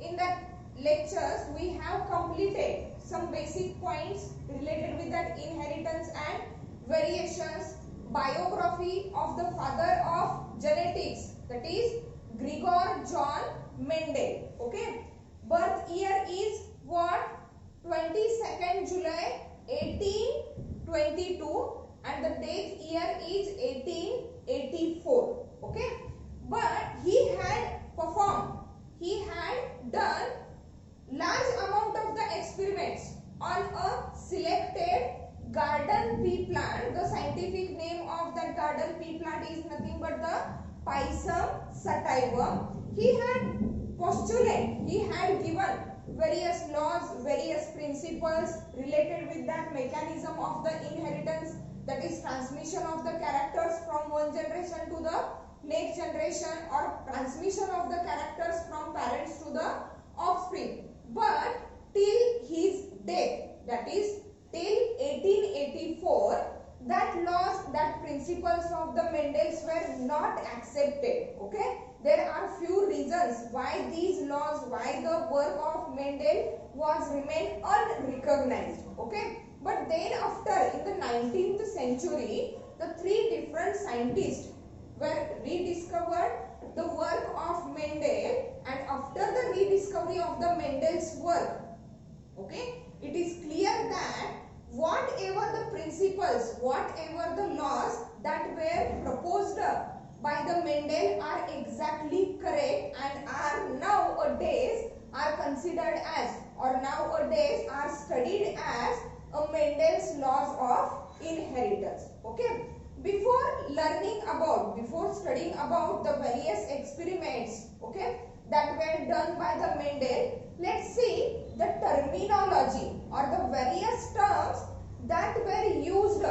in that lectures we have completed some basic points related with that inheritance and variations, biography of the father of genetics, that is Gregor John Mendel. Okay, birth year is what? 22nd July 1822 and the death year is 1884. Okay, but he had done large amount of the experiments on a selected garden pea plant. The scientific name of that garden pea plant is nothing but the Pisum sativum. He had given various laws, various principles related with that mechanism of the inheritance, that is transmission of the characters from one generation to the next generation, or transmission of the characters from parents to the offspring. But till his death, that is till 1884, that laws, that principles of the Mendel's were not accepted. Okay, there are few reasons why these laws, why the work of Mendel was remained unrecognized. Okay, but then after, in the 19th century, the three different scientists were rediscovered the work of Mendel, and after the rediscovery of the Mendel's work, okay, it is clear that whatever the principles, whatever the laws that were proposed by the Mendel are exactly correct and are nowadays are considered as, or nowadays are studied as a Mendel's laws of inheritance. Okay, before studying about the various experiments, okay, that were done by the Mendel, let's see the terminology or the various terms that were used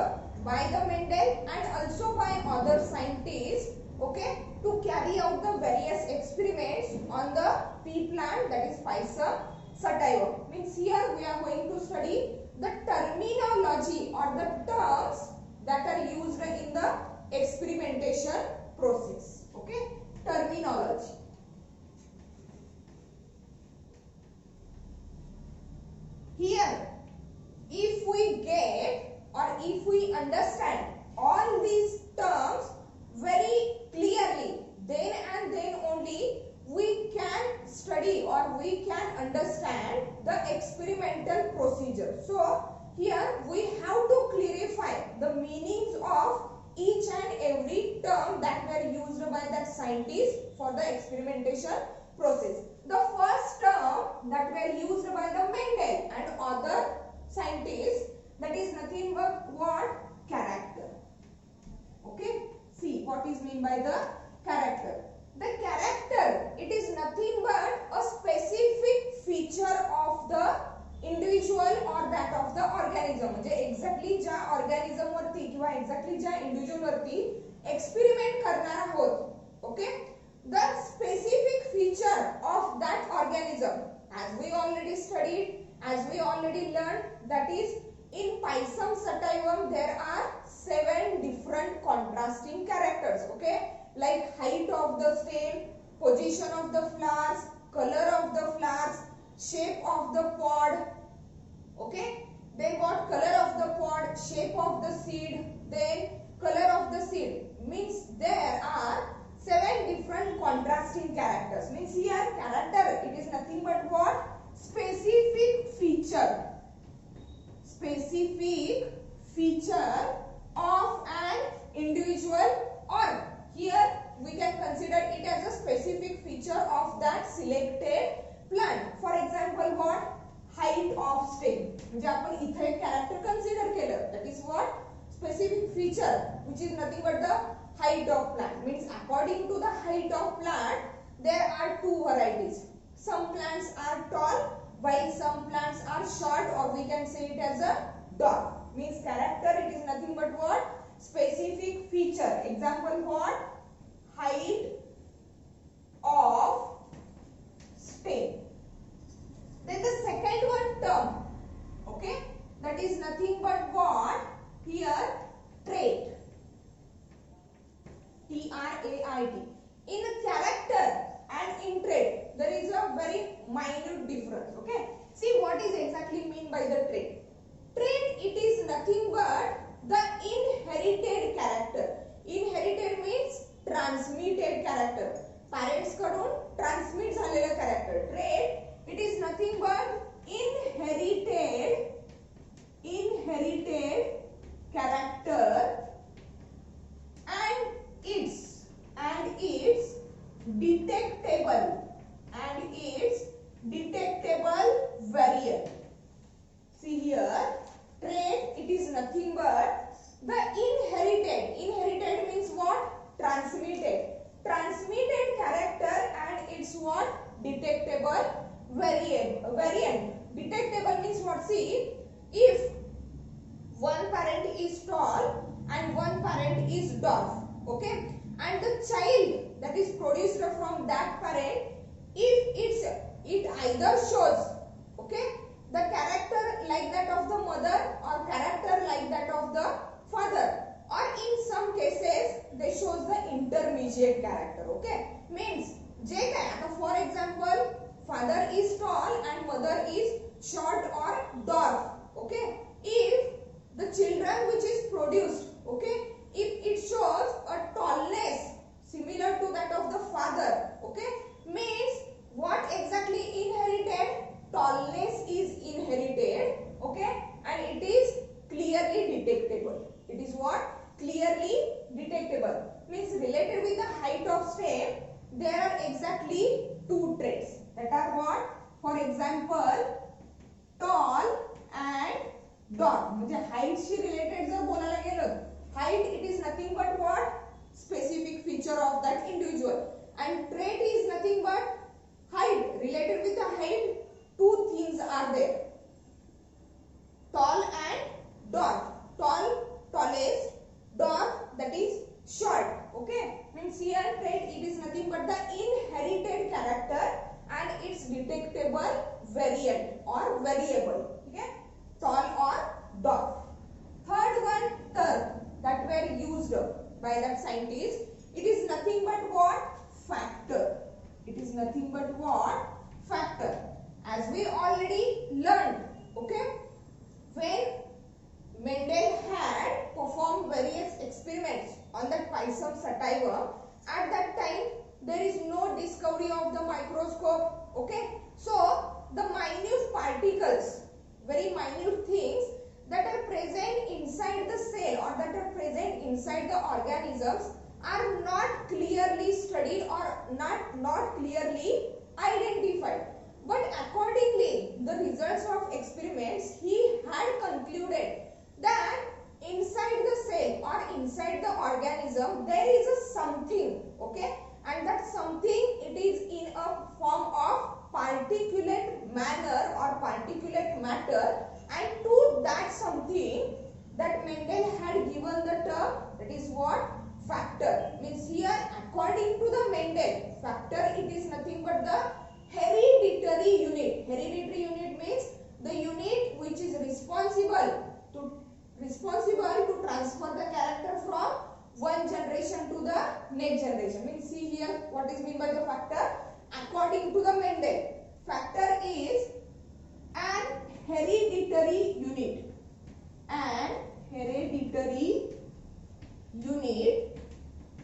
by the Mendel and also by other scientists, okay, to carry out the various experiments on the pea plant, that is Pisum sativum. Means here we are going to study the terminology or the terms that are used in the experimentation process. Okay, terminology. Here, if we get or if we understand all these terms very clearly, then and then only we can study or we can understand the experimental procedure. So here we have to clarify the meanings of each and every term that were used by that scientist for the experimentation process. The first term that were used by the Mendel and other scientists, that is nothing but what? Character. Okay, see what is meant by the character. The character, it is nothing but a specific feature of the individual or that of the organism. म्हणजे exactly ज्या organism वरती किंवा exactly ज्या individual वरती experiment करणार आहोत, okay, the specific feature of that organism, as we already studied, as we already learned, that is in Pisum sativum there are 7 different contrasting characters. Okay, like height of the stem, position of the flowers, color of the flowers, shape of the pod. Okay, then what? Color of the pod, shape of the seed, then color of the seed. Means there are 7 different contrasting characters. Means here character, it is nothing but what? Specific feature of an individual, or here we can consider it as a specific feature of that selected plant. For example, what? Height of stem. म्हणजे आपण इथे एक character consider केलं, that is what? Specific feature, which is nothing but the height of plant. Means according to the height of plant, there are 2 varieties. Some plants are tall, while some plants are short, or we can say it as a dwarf. Means character, it is nothing but what? Specific feature. Example, what? Height of stem. Then the second one term, okay, that is nothing but what? Here trait. T-R-A-I-T. In character and in trait, there is a very minute difference. Okay, see what is exactly mean by the trait. Trait, it is nothing but the inherited character. Inherited means transmitted character. Parents कडून transmit झालेलं character. Trait, it is nothing but inherited character and its detectable variant. See here, trait, it is nothing but the inherited means what? Transmitted character and its what? Detectable variant. Detectable means what? See, if one parent is tall and one parent is dwarf, okay, and the child that is produced from that parent, if it either shows, okay, the character like that of the mother or character like that of the father, or in some cases they shows the intermediate character. Okay, means जे काय आता for example father is tall and mother is short or dwarf. Okay, if the children which is produced, okay, if it shows a tallness similar to that of the father, okay, means what exactly inherited? Tallness is inherited, okay, and it is clearly detectable. It is what? Clearly detectable. Means related with the height of stem, there are exactly two traits. That are what? For example, tall and dwarf. म्हणजे height she related जर बोलायला गेलं, height it is nothing but what? Specific feature of that individual. And trait is nothing but height. Related with the height, two things are there. Tall and dwarf. Tallest, dwarf, that is short. Okay, means here trait, it is nothing but the inherited character and its detectable variant or variable. Okay, tall or dwarf. Third one, term that were used by that scientist. It is nothing but what? Factor. It is nothing but what? Factor. As we already learned, okay, when Mendel had performed various experiments on that Pisum sativa, at that time there is no discovery of the microscope. Okay, so the minute particles, very minute things that are present inside the cell or that are present inside the organisms are not clearly studied or not clearly identified. But accordingly, the results of experiments, he had concluded that inside the cell or inside the organism there is a something, okay, and that something, it is in a form of particulate manner or particulate matter, and to that something that Mendel had given the term, that is what? Factor. Means here according to the Mendel, factor, it is nothing but the hereditary unit. Hereditary unit means the unit which is responsible to transfer the character from one generation to the next generation. Means see here what is meant by the factor. According to the Mendel, factor is an hereditary unit. An hereditary unit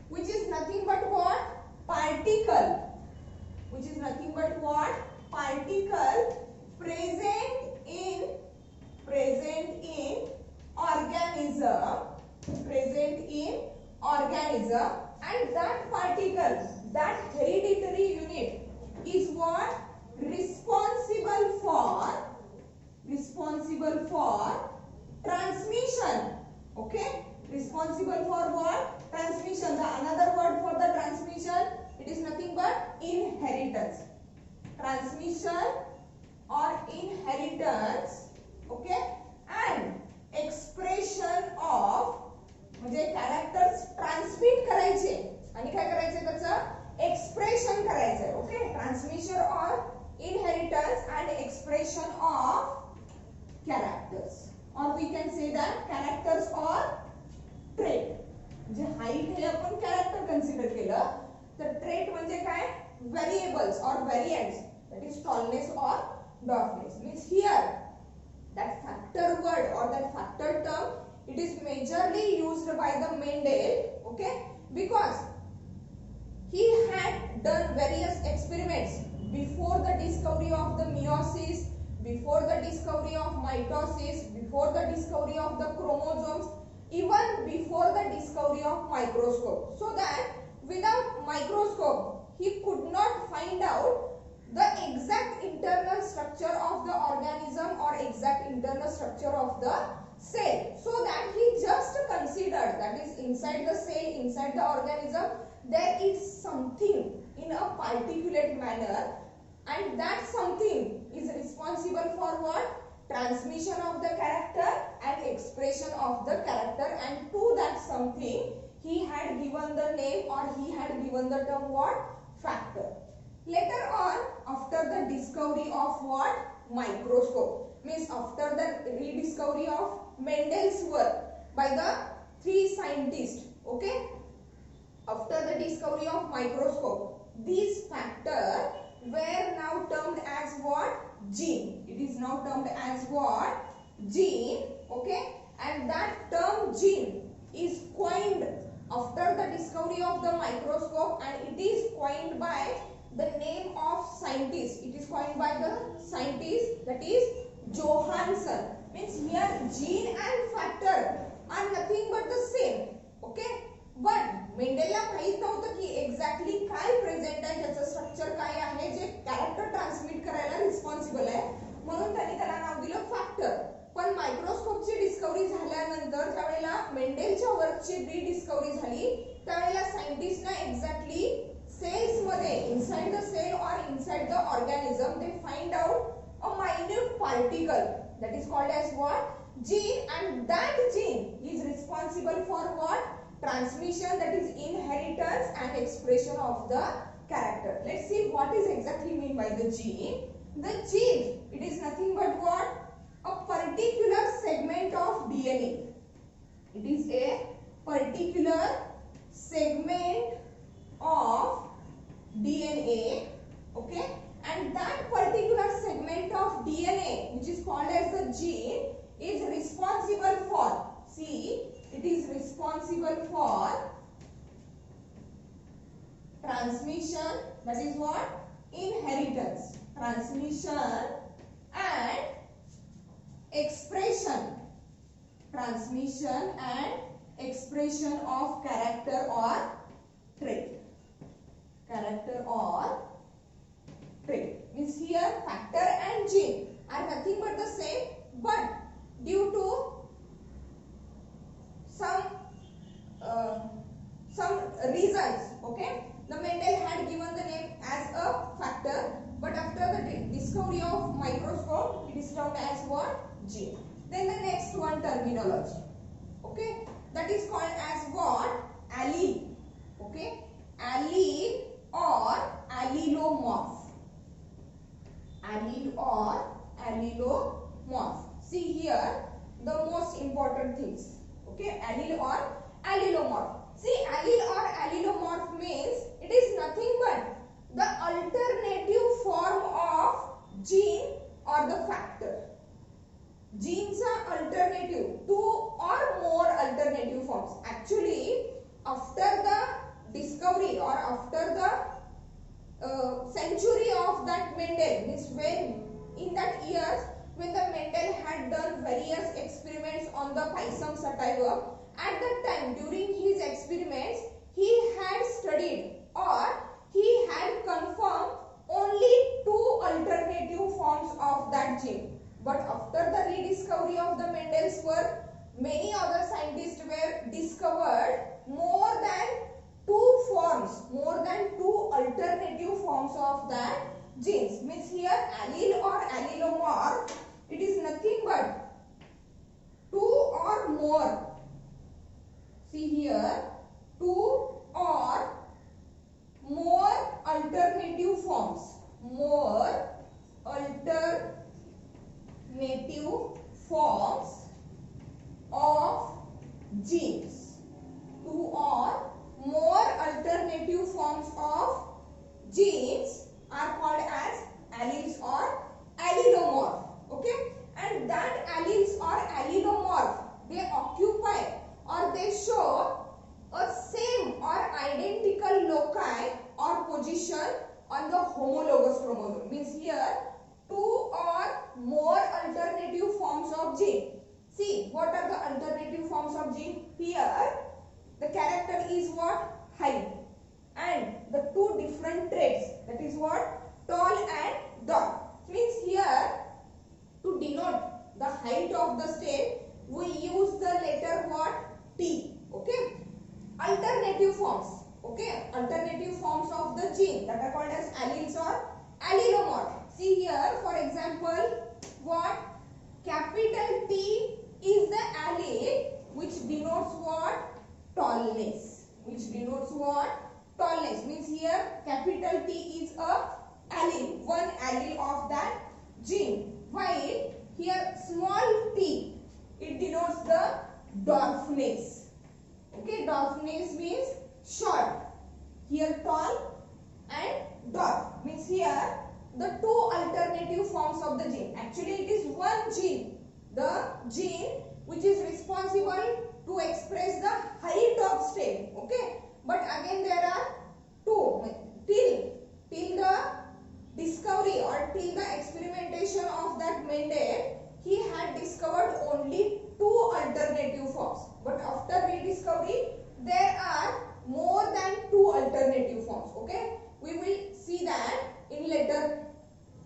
which is nothing but what? Particle. Which is nothing but what? Particle present in organism, and that particle, that hereditary unit is what? Responsible for transmission. Okay, responsible for what? Transmission. The another word for the transmission, it is nothing but inheritance. Transmission or inheritance, okay, and expression of, म्हणजे characters transmit करायचे आणि काय करायचे त्याचं expression करायचे. Okay, transmission or inheritance and expression of characters, or we can say that characters or trait. म्हणजे height हे आपण character consider केलं, तर trait म्हणजे काय? Variables or variants. that is tallness or dwarfness. Means here that factor word or that factor term, it is majorly used by the Mendel, okay, because he had done various experiments before the discovery of the meiosis, before the discovery of mitosis, before the discovery of the chromosomes, even before the discovery of microscope. So that without microscope, he could not find out the exact internal structure of the organism or exact internal structure of the cell. So that he just considered, that is inside the cell, inside the organism, there is something in a particulate manner, and that something is responsible for what? Transmission of the character and expression of the character, and to that something he had given the name or he had given the term what? Factor. Later on, after the discovery of what? Microscope, means after the rediscovery of Mendel's work by the three scientists, okay, after the discovery of microscope, these factors were now termed as what? Gene. It is now termed as what? Gene, okay, and that term gene is coined after the discovery of the microscope, and it is coined by the name of scientist. It is coined by the scientist, that is Johansson. Means here gene and factor are nothing but the same, okay, but मेंडेलला माहित नव्हतं की exactly काय present आहे, त्याचं structure काय आहे जे character transmit करायला responsible आहे, म्हणून त्यांनी त्याला नाव दिलं फॅक्टर. पण मायक्रोस्कोपची डिस्कवरी झाल्यानंतर त्यावेळेला मेंडेलच्या वर्कची रिडिस्कवरी झाली, त्यावेळेला सायंटिस्टना एक्झॅक्टली सेल्स मध्ये इनसाइड द सेल और inside the organism they find out a minute particle that is called as what? Gene, and that gene is responsible for what? Transmission, that is inheritance and expression of the character. Let's see what is exactly mean by the gene. The gene, it is nothing but what? A particular segment of DNA. It is a particular segment of DNA, okay, and that particular segment of DNA, which is called as the gene, is responsible for, see, it is responsible for transmission, that is what? Inheritance, transmission and expression, transmission and expression of character or trait, character or trait. Means here factor and gene are nothing but the same, but due to some reasons, okay, the Mendel had given the name as a factor, but after the discovery of microscope, it is termed as what? Gene. Then the next one, terminology, okay, that is called as what? Allele, okay, allele or allelomorph, allele or allelomorph. See here the most important things, okay, allele or allelomorph. See, allele or allelomorph means it is nothing but the alternative form of gene or the factor. Genes are alternative, two or more alternative forms. Actually, after the discovery or after the century of that Mendel, means when in that years when the Mendel had done various experiments on the Pisum sativa, at that time during his experiments he had studied or he had confirmed only two alternative forms of that gene. But after the rediscovery of the Mendel's work, many other scientists were discovered more than two forms, more than two alternative forms of that genes. Means here allele or allelomorph, it is nothing but two or more. See here, two or more alternative forms, more alternative forms of genes, two or more alternative forms of genes are called as more alternative forms of gene. See, what are the alternative forms of gene? Here, the character is what? Height. And the two different traits, that is what? Tall and dark. Means here, to denote the height of the stem, we use the letter what? T. Okay. Alternative forms. Okay. Alternative forms of the gene that are called as alleles or allelomorph. See here, for example, what? Capital T is the allele which denotes what? Tallness. Which denotes what? Tallness. Means here capital T is a allele, one allele of that gene. While here small t, it denotes the dwarfness. Okay, dwarfness means short. Here tall and dwarf. Means here the two alternative forms of the gene. Actually it is one gene. The gene which is responsible to express the height of stem. Okay. But again there are two. Till the discovery or till the experimentation of that Mendel, he had discovered only two alternative forms. But after rediscovery, there are more than two alternative forms. Okay. We will see that in later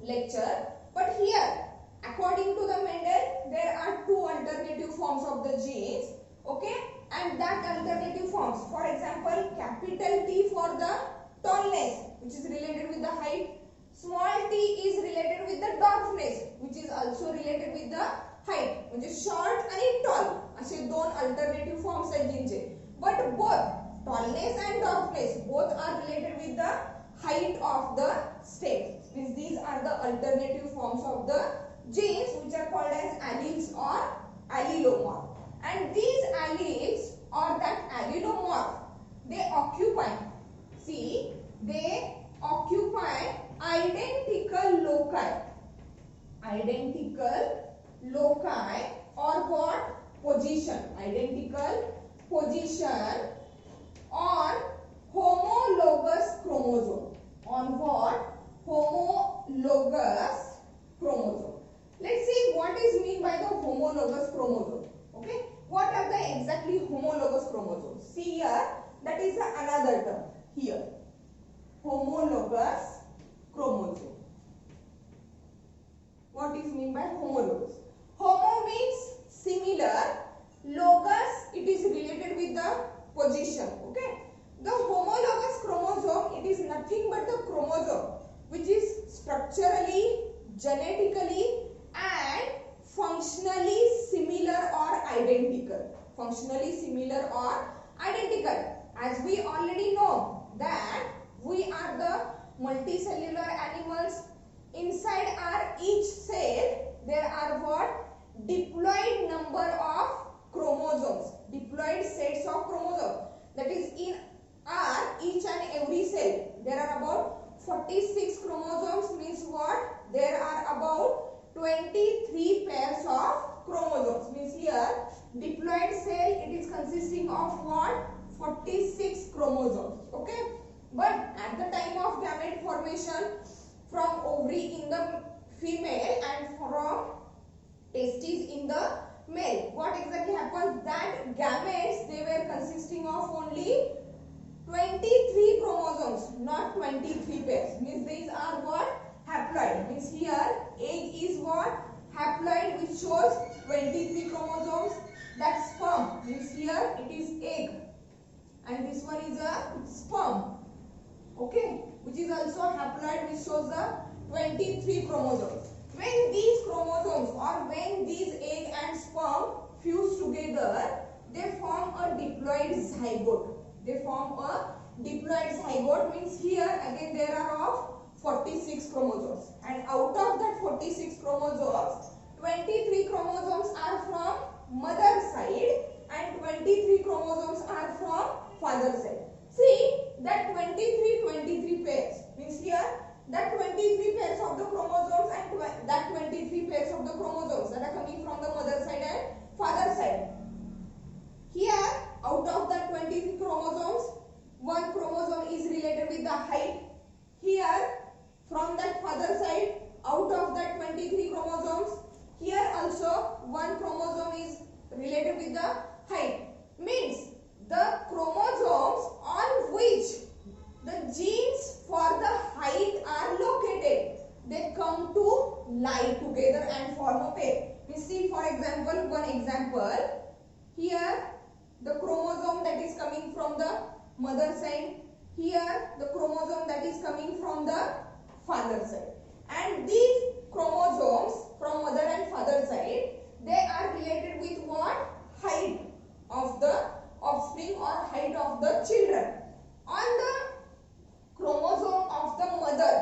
lecture. But here, according to the Mendel, there are two alternative forms of the genes. Okay. And that alternative forms, for example, capital T for the tallness, which is related with the height. Small t is related with the dwarfness, which is also related with the height, which is short and tall. असे दोन alternative forms आहेत जीनचे. But both tallness and dwarfness both are related with the height of the stem. Means these are the alternative forms of the genes which are called as alleles or allelomorph. And these alleles or that allelomorph, they occupy, see, they occupy identical loci. Identical loci or what? Position. Identical position on homologous chromosome. On what? Homologous chromosome. Let's see what is meant by the homologous chromosome. Okay, what are the exactly homologous chromosomes? See here, that is another term here. Homologous chromosome. What is meant by homologous? Homo means similar. Logos, it is related with the position. Okay. The homologous chromosome, it is nothing but the chromosome which is structurally, genetically and functionally similar or identical. Functionally similar or identical. As we already know that we are the multicellular animals. Inside our each cell there are what? Diploid number of chromosomes. Diploid sets of chromosomes. That is in our each and every cell there are about 46 chromosomes. Means what? There are about 23 pairs of chromosomes. Means here diploid cell, it is consisting of what? 46 chromosomes. Okay. But at the time of gamete formation, from ovary in the female and from testes in the male, what exactly happens? That gametes, they were consisting of only 23 chromosomes, not 23 pairs. Means these are what? Haploid. Means here egg is what? Haploid, which shows 23 chromosomes. That sperm means here it is egg and this one is a sperm. Okay, which is also haploid, which shows the 23 chromosomes. When these chromosomes or when these egg and sperm fuse together, they form a diploid zygote. They form a diploid zygote. Means here again there are of 46 chromosomes, and out of that 46 chromosomes, 23 chromosomes are from mother side and 23 chromosomes are from father side. See that 23 pairs means here that 23 pairs of the chromosomes and that 23 pairs of the chromosomes that are coming from the mother side and father side. Here out of that 23 chromosomes, one chromosome is related with the height. Here from that father side, out of that 23 chromosomes, lie together and form a pair. We see for example, one example. Here the chromosome that is coming from the mother side. Here the chromosome that is coming from the father side. And these chromosomes from mother and father side, they are related with what? Height of the offspring or height of the children. On the chromosome of the mother,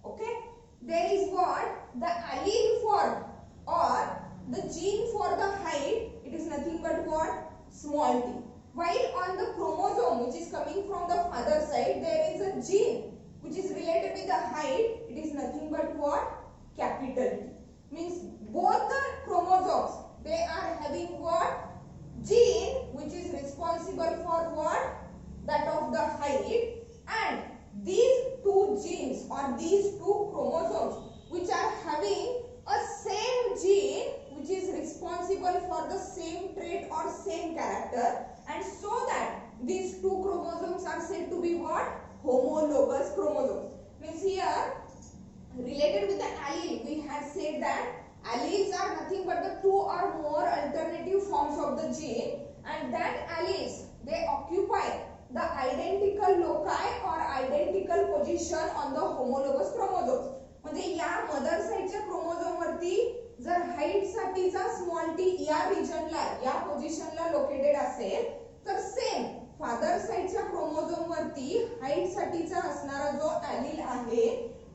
okay, there is what? The allele for or the gene for the height, it is nothing but what? Small t. While on the chromosome which is coming from the father side, there is a gene which is related with the height, it is nothing but what? Capital T. Means both the chromosomes, they are having what? Gene which is responsible for what? That of the height, and these two genes or these two chromosomes which are having a same gene which is responsible for the same trait or same character, and so that these two chromosomes are said to be what? Homologous chromosomes. Means here related with the allele, we have said that alleles are nothing but the two or more alternative forms of the gene, and that alleles, they occupy the identical loci or identical position on the homologous chromosomes. म्हणजे या mother साइडच्या chromosome वरती जर height साठीचा small T या रिजनला या पोझिशनला located असेल, तर सेम फादर साइडच्या क्रोमोझोम वरती हाइट साठीचा असणारा जो एलील आहे,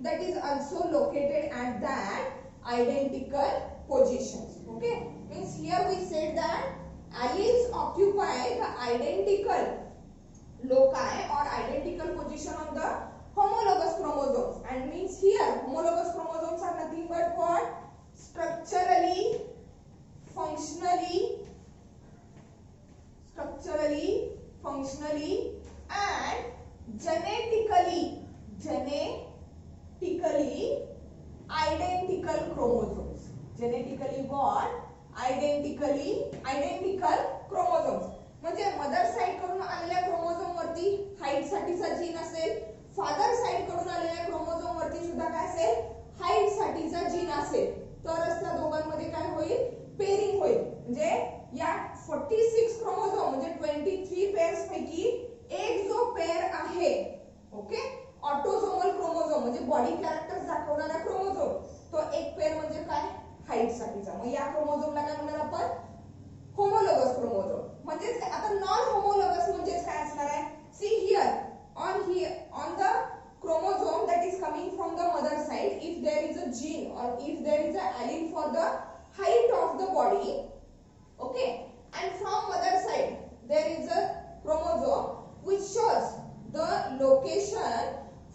that is also located at that identical positions. Okay, means here we said that alleles occupy the identical loci or identical position on the homologous chromosomes, and means here homologous chromosomes are nothing but what? Structurally, functionally, and genetically identical chromosomes. Genetically what? Identical chromosomes. म्हणजे mother side कडून आलेल्या chromosome वरती height साठीचा gene असेल, father side कडून आलेल्या chromosome वरती सुद्धा काय असेल? हाइट साठीचा जीन असेल, तरच त्या दोघांमध्ये काय होईल? पेरिंग होईल. म्हणजे या 46 क्रोमोझोम म्हणजे 23 पेअर्स पैकी एक जो पेअर आहे, ओके, ऑटोसोमल क्रोमोझोम म्हणजे बॉडी कॅरेक्टर्स दाखवणारा क्रोमोझोम, तो एक पेअर म्हणजे काय? हाइट साठीचा. मग या क्रोमोझोमला काय म्हणणार आपण? Homologous chromosome. म्हणजे आता नॉन होमोलोगस म्हणजे काय असणार आहे? See here on the chromosome that is coming from the mother side, if there is a gene or if there is a allele for the height of the body, okay, and from mother side there is a chromosome which shows the location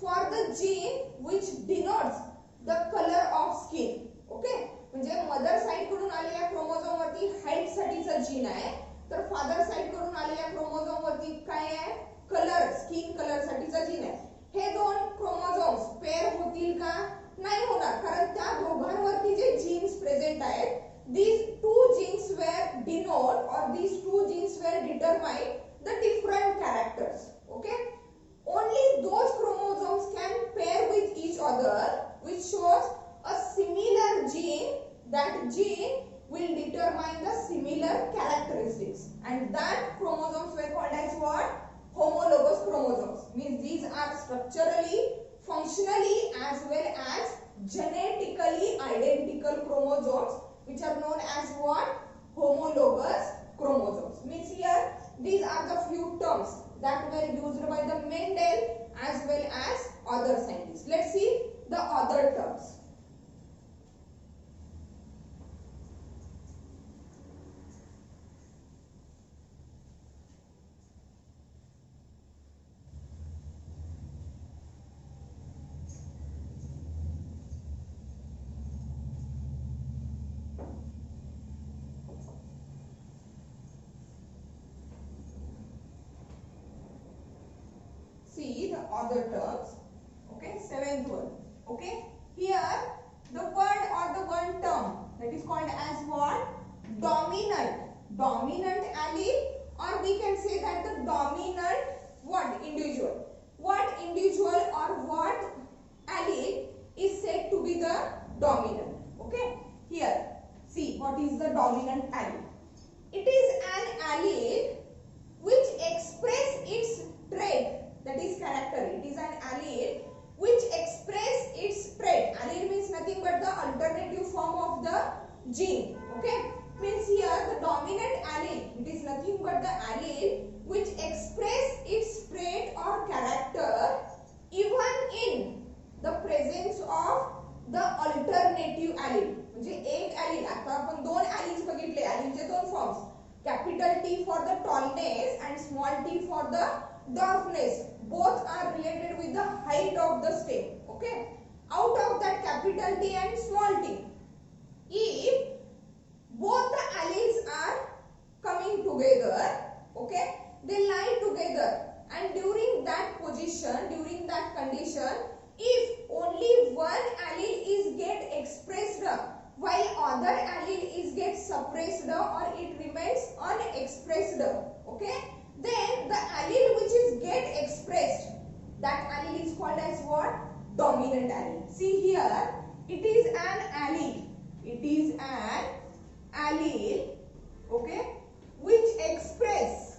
for the gene which denotes the color of skin. Okay, म्हणजे mother side कडून आलेल्या chromosome वरती height साठीचा gene आहे, तर father side कडून आलेल्या chromosome वरती काय आहे? कलर, स्किन कलर साठीचा जीन आहे. हे दोन क्रोमोझोम्स पेअर होतील का? नाही होणार, कारण त्या दोघांवरती जे जीन्स प्रेझेंट आहेत, these two genes were denote or these two genes were determine the different characters. Okay, only those chromosomes can pair with each other which shows a similar gene. That gene will determine the similar characteristics, and that chromosomes were called as what? Homologous chromosomes. Means these are structurally, functionally as well as genetically identical chromosomes which are known as what? Homologous chromosomes. Means here these are the few terms that were used by the Mendel as well as other scientists. Let's see the other terms. See the other terms. Okay, seventh one. Okay, here the word or the one term that is called as what? Dominant allele, or we can say that the dominant what? Individual. What individual or what allele is said to be the dominant? is the dominant allele. It is an allele which express its trait, that is character. It is an allele which express its trait. Allele means nothing but the alternative form of the gene. Okay, means here the dominant allele, it is nothing but the allele which express its trait or character even in the presence of the alternative allele. म्हणजे एक allele, आता आपण दोन alleles बघितले, alleleचे दोन forms, capital T for the tallness and small t for the dwarfness. Both are related with the height of the stem. Okay, out of that capital T and small t, if both the alleles are coming together, okay, they lie together, and during that position, during that condition, if only one allele is get expressed while other allele is get suppressed or it remains unexpressed, okay, then the allele which is get expressed, that allele is called as what? Dominant allele. See here, it is an allele. It is an allele, okay, which express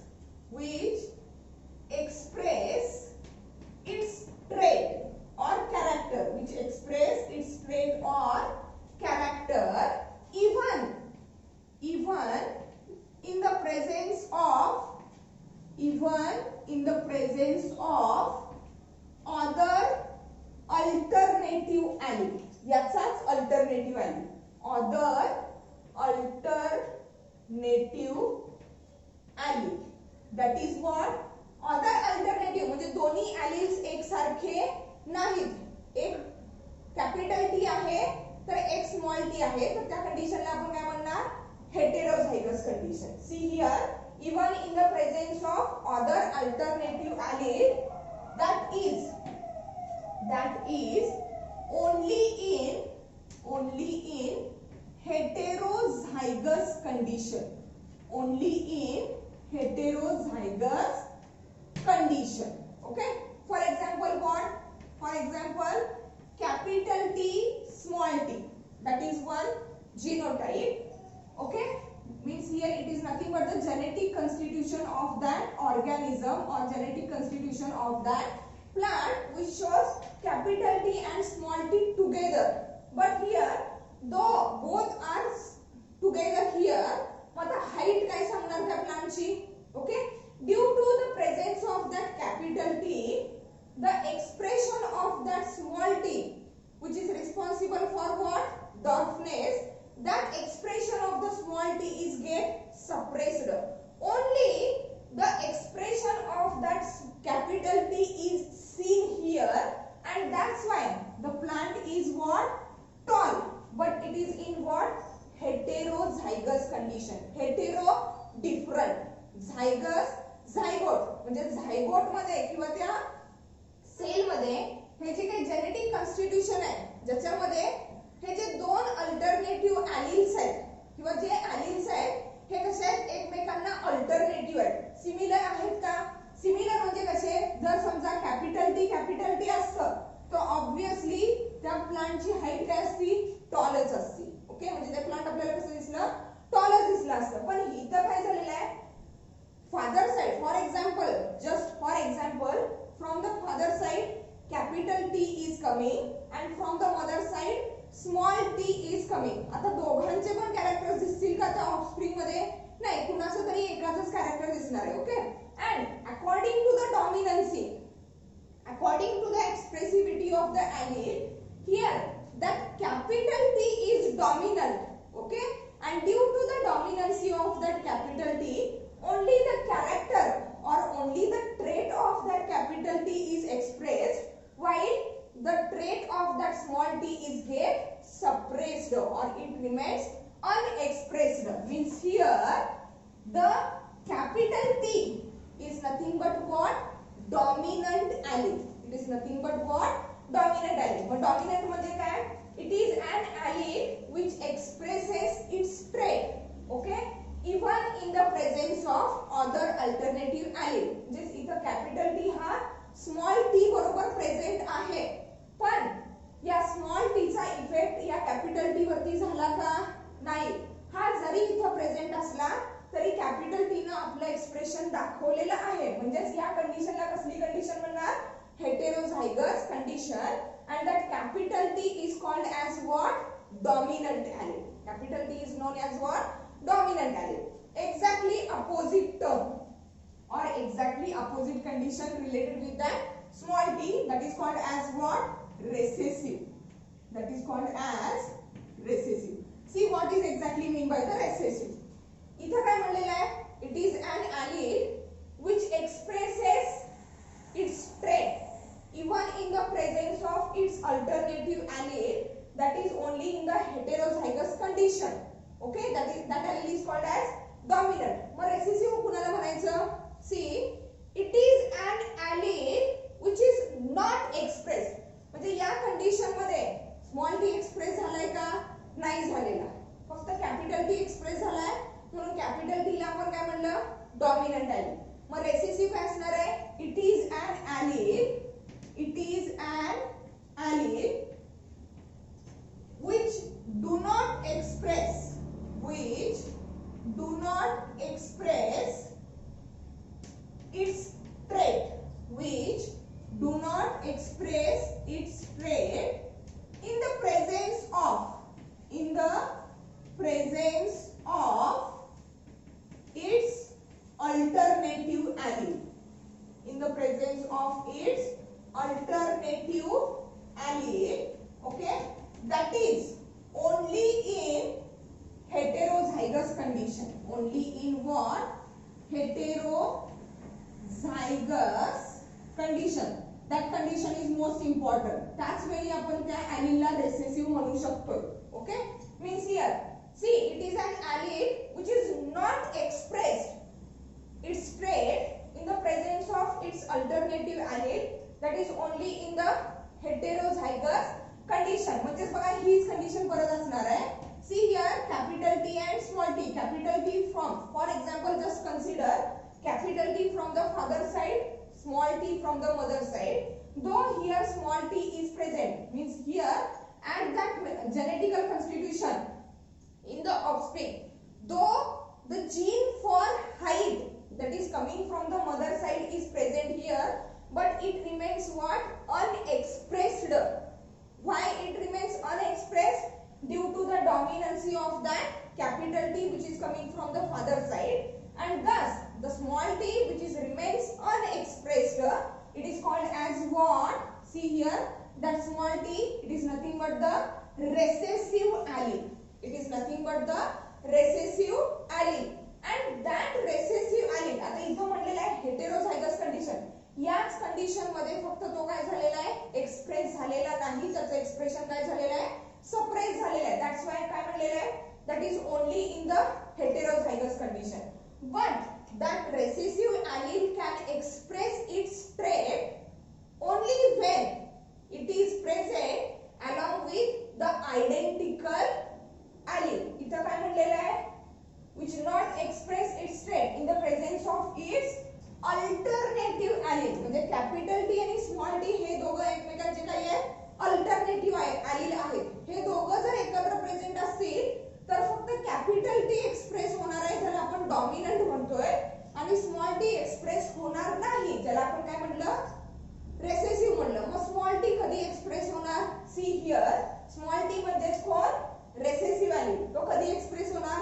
its trait or character, which express its trait or character even in the presence of other alternative allele. याचाच alternative allele, other alternative allele. That is what? Other alternative म्हणजे दोन्ही alleles एकसारखे नाहीत. एक capital T आहे तर एक small T आहे, तर त्या कंडिशनला आपण काय म्हणणार? Heterozygous condition. See here, even in the presence of other alternative allele, that is only in heterozygous condition. Only in heterozygous condition. Okay, for example what? For example, capital T, small t, that is one genotype. Okay, means here it is nothing but the genetic constitution of that organism or genetic constitution of that plant which shows capital T and small t together. But here, though both are together here, but the height काय सांगणार त्या प्लांटची? Okay, due to the presence of that capital T, the expression of that small t, which is responsible for what? Dwarfness, that expression of the small t is get suppressed. Only the expression of that capital T is seen here, and that's why the plant is what? Tall, but it is in what? Heterozygous condition. Hetero, different. Zygous, zygote. म्हणजे zygote मध्ये किंवा त्या cell मध्ये हे जे काही genetic constitution आहे, ज्याच्यामध्ये हे जे दोन alternative ॲलिल्स आहेत किंवा जे ॲलिल्स आहेत हे कसे आहेत? एकमेकांना अल्टरनेटिव्ह आहेत. सिमिलर आहेत का? सिमिलर म्हणजे कसे? जर समजा कॅपिटल टी असतं तर ऑब्वियसली त्या प्लांटची हाईट काय असती? टॉलच असती. ओके, म्हणजे ते प्लांट आपल्याला कसं दिसलं? टॉलच दिसलं असतं. पण इथं काय झालेलं आहे? Father side, for example, just for example, from the father side capital T is coming and from the mother side small t is coming. आता दोघांचे पण कॅरेक्टर्स दिसतील का त्या ऑफस्प्रिंग मध्ये? नाही, कुणाचं तरी एकाचंच कॅरेक्टर दिसणार आहे. Okay, and according to the dominancy, according to the expressivity of the allele, here that capital T is dominant. Okay, and due to the dominancy of that capital T, only the character or only the trait of that capital T is expressed, while the trait of that small t is get suppressed or it remains unexpressed. Means here the capital T is nothing but what? Dominant allele. It is nothing but what? Dominant allele. But dominant म्हणजे काय? It is an allele which expresses its trait. Okay, even in the presence of other alternative allele. म्हणजे इथं capital T हा small t बरोबर present आहे, पण या small t चा इफेक्ट या कॅपिटल T वरती झाला का? नाही. हा जरी प्रेझेंट असला तरी कॅपिटल टी न आपलं एक्सप्रेशन दाखवलेलं आहे. म्हणजेच या कंडिशनला कसली कंडिशन म्हणणार? Heterozygous condition. and that capital T is called as what? Dominant allele. Capital T is known as what? Dominant allele. Exactly opposite term or exactly opposite condition related with that small t, that is called as what? Recessive. That is called as recessive. See what is exactly mean by the recessive. इथं काय म्हणलेलं आहे? It is an allele which expresses its trait even in the presence of its alternative allele, that is only in the heterozygous condition. Okay, that allele is called as dominant. Mug recessive कुणाला म्हणायचं? See, it is an allele which is not expressed. म्हणजे या condition मध्ये small T express झालाय का? नाही झालेला. फक्त कॅपिटल टी एक्सप्रेस झालाय, म्हणून कॅपिटल टी ला आपण काय म्हणलं? Dominant allele. मग recessive काय असणार आहे? It is an allele. It is an allele which do not express its trait, which do not express its trait in the presence of its alternative allele. In the presence of its alternative allele, okay, that is only in heterozygous condition. Only in what? Heterozygous condition. That condition is most important. त्याच वेळी आपण त्या allele ला recessive म्हणू शकतो. Okay, means here see, it is an allele which is not expressed its trait in the presence of its alternative allele, that is only in the heterozygous condition. म्हणजेच बघा हीच condition परत असणार आहे. See here, capital T and small t. Capital T from, for example, just consider capital T from the father side, small t from the mother side. Though here small t is present, means here at that genetical constitution in the offspring, though the gene for height that is coming from the mother side is present here, but it remains what? Unexpressed. Why it remains unexpressed? Due to the dominancy of that capital T which is coming from the father side, and thus the small t which is remains unexpressed, it is called as what? See here, that small t, it is nothing but the recessive allele. It is nothing but the recessive allele. And that recessive allele, आता इथं म्हणलेलं आहे heterozygous condition. याच condition मध्ये फक्त तो काय झालेला आहे? एक्सप्रेस झालेला नाही, त्याचं एक्सप्रेशन काय झालेलं आहे? सप्रेस झालेला आहे. दॅट्स व्हाय काय म्हणलेलं आहे? that is only in the heterozygous condition. But that recessive allele can express its trait only when it is present along with the identical allele. इथं काय म्हणलेलं आहे? Which not express its trait in the presence of its alternative allele. म्हणजे capital T आणि small T हे दोघं एकमेकांचे काय आहे? अल्टरनेटिव्ह allele आहेत. हे दोघं जर एकत्र प्रेझेंट असतील तर फक्त कॅपिटल टी एक्सप्रेस होणार आहे, ज्याला आपण डॉमिनंट म्हणतोय, आणि स्मॉल टी एक्सप्रेस होणार नाही, ज्याला आपण काय म्हटलं? रेसेसिव्ह म्हणलं. मग स्मॉल टी कधी एक्सप्रेस होणार? सी हियर, स्मॉल टी म्हणजेच कोण? Recessive allele. तो कधी एक्सप्रेस होणार?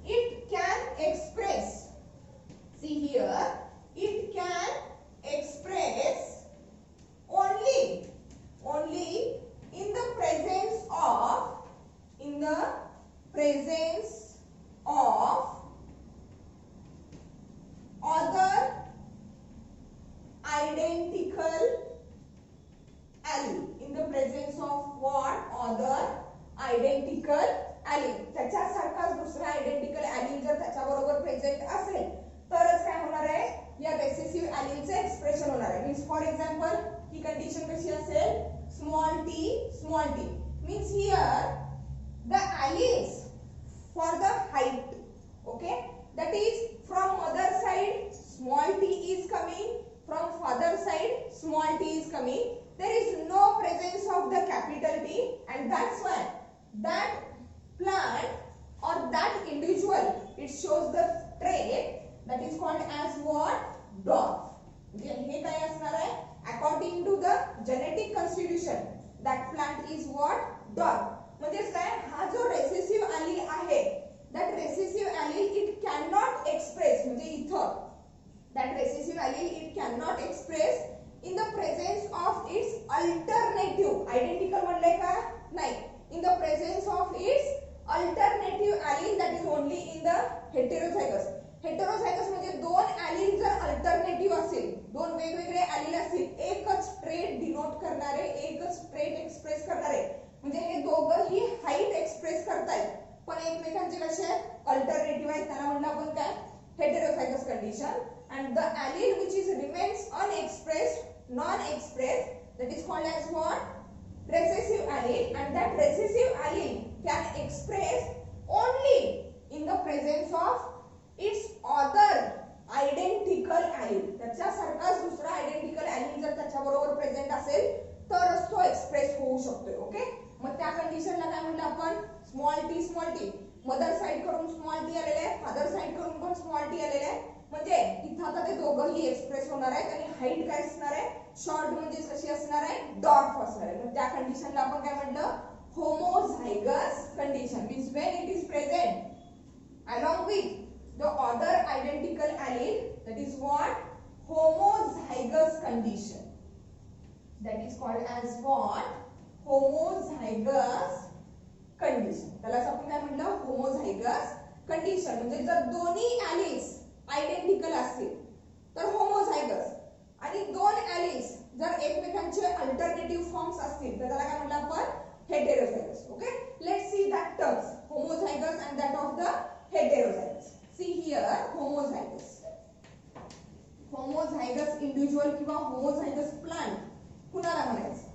It can express, see here, it can express only in the presence of other identical allele. In the presence of what? Other identical allele. त्याच्यासारखाच दुसरा identical allele जर त्याच्याबरोबर present असेल तरच काय होणार आहे? या रेसेसिव्ह alleleचे एक्सप्रेशन होणार आहे. Means for example he condition कशी असेल? Small T means here the alleles for the height, okay, that is from mother side small t is coming, from father side small t is coming. There is no presence of the capital T, and that's why that plant or that individual आहेत alternative आहेत त्याला म्हणलं आपण काय heterozygous condition. and the allele which is remains unexpressed, non-expressed, that is called as what recessive allele. and that recessive allele can express only in the presence of its other identical allele. त्याच्यासारखाच दुसरा identical allele जर त्याच्या बरोबर present असेल तरच तो express होऊ शकतो. Okay, मग त्या कंडिशनला काय म्हणलं आपण स्मॉल टी. मदर साइड कडून स्मॉल टी आलेले आहे, फादर साइड कडून पण स्मॉल टी आलेले आहे, म्हणजे इथं आता ते दोघंही एक्सप्रेस होणार आहेत. आणि हाईट काय असणार आहे, शॉर्ट म्हणजे कशी असणार आहे, डॉर्फ असणार आहे. मग त्या कंडिशनला आपण काय म्हणलं homozygous condition. Means when it is present along with the other identical allele, that is what homozygous condition. That is called as what homozygous condition. त्यालाच आपण काय म्हटलं होमोझायगस कंडिशन. म्हणजे जर दोन्ही एलिल्स आयडेंटिकल असतील तर होमोझायगस, आणि दोन एलिल्स जर एकमेकांचे अल्टरनेटिव्ह फॉर्म्स असतील तर त्याला काय म्हटलं आपण heterozygous. Okay, let's see that terms homozygous and that of the heterozygous. See here homozygous. Homozygous individual किंवा होमोझायगस प्लांट कुणाला म्हणायचं,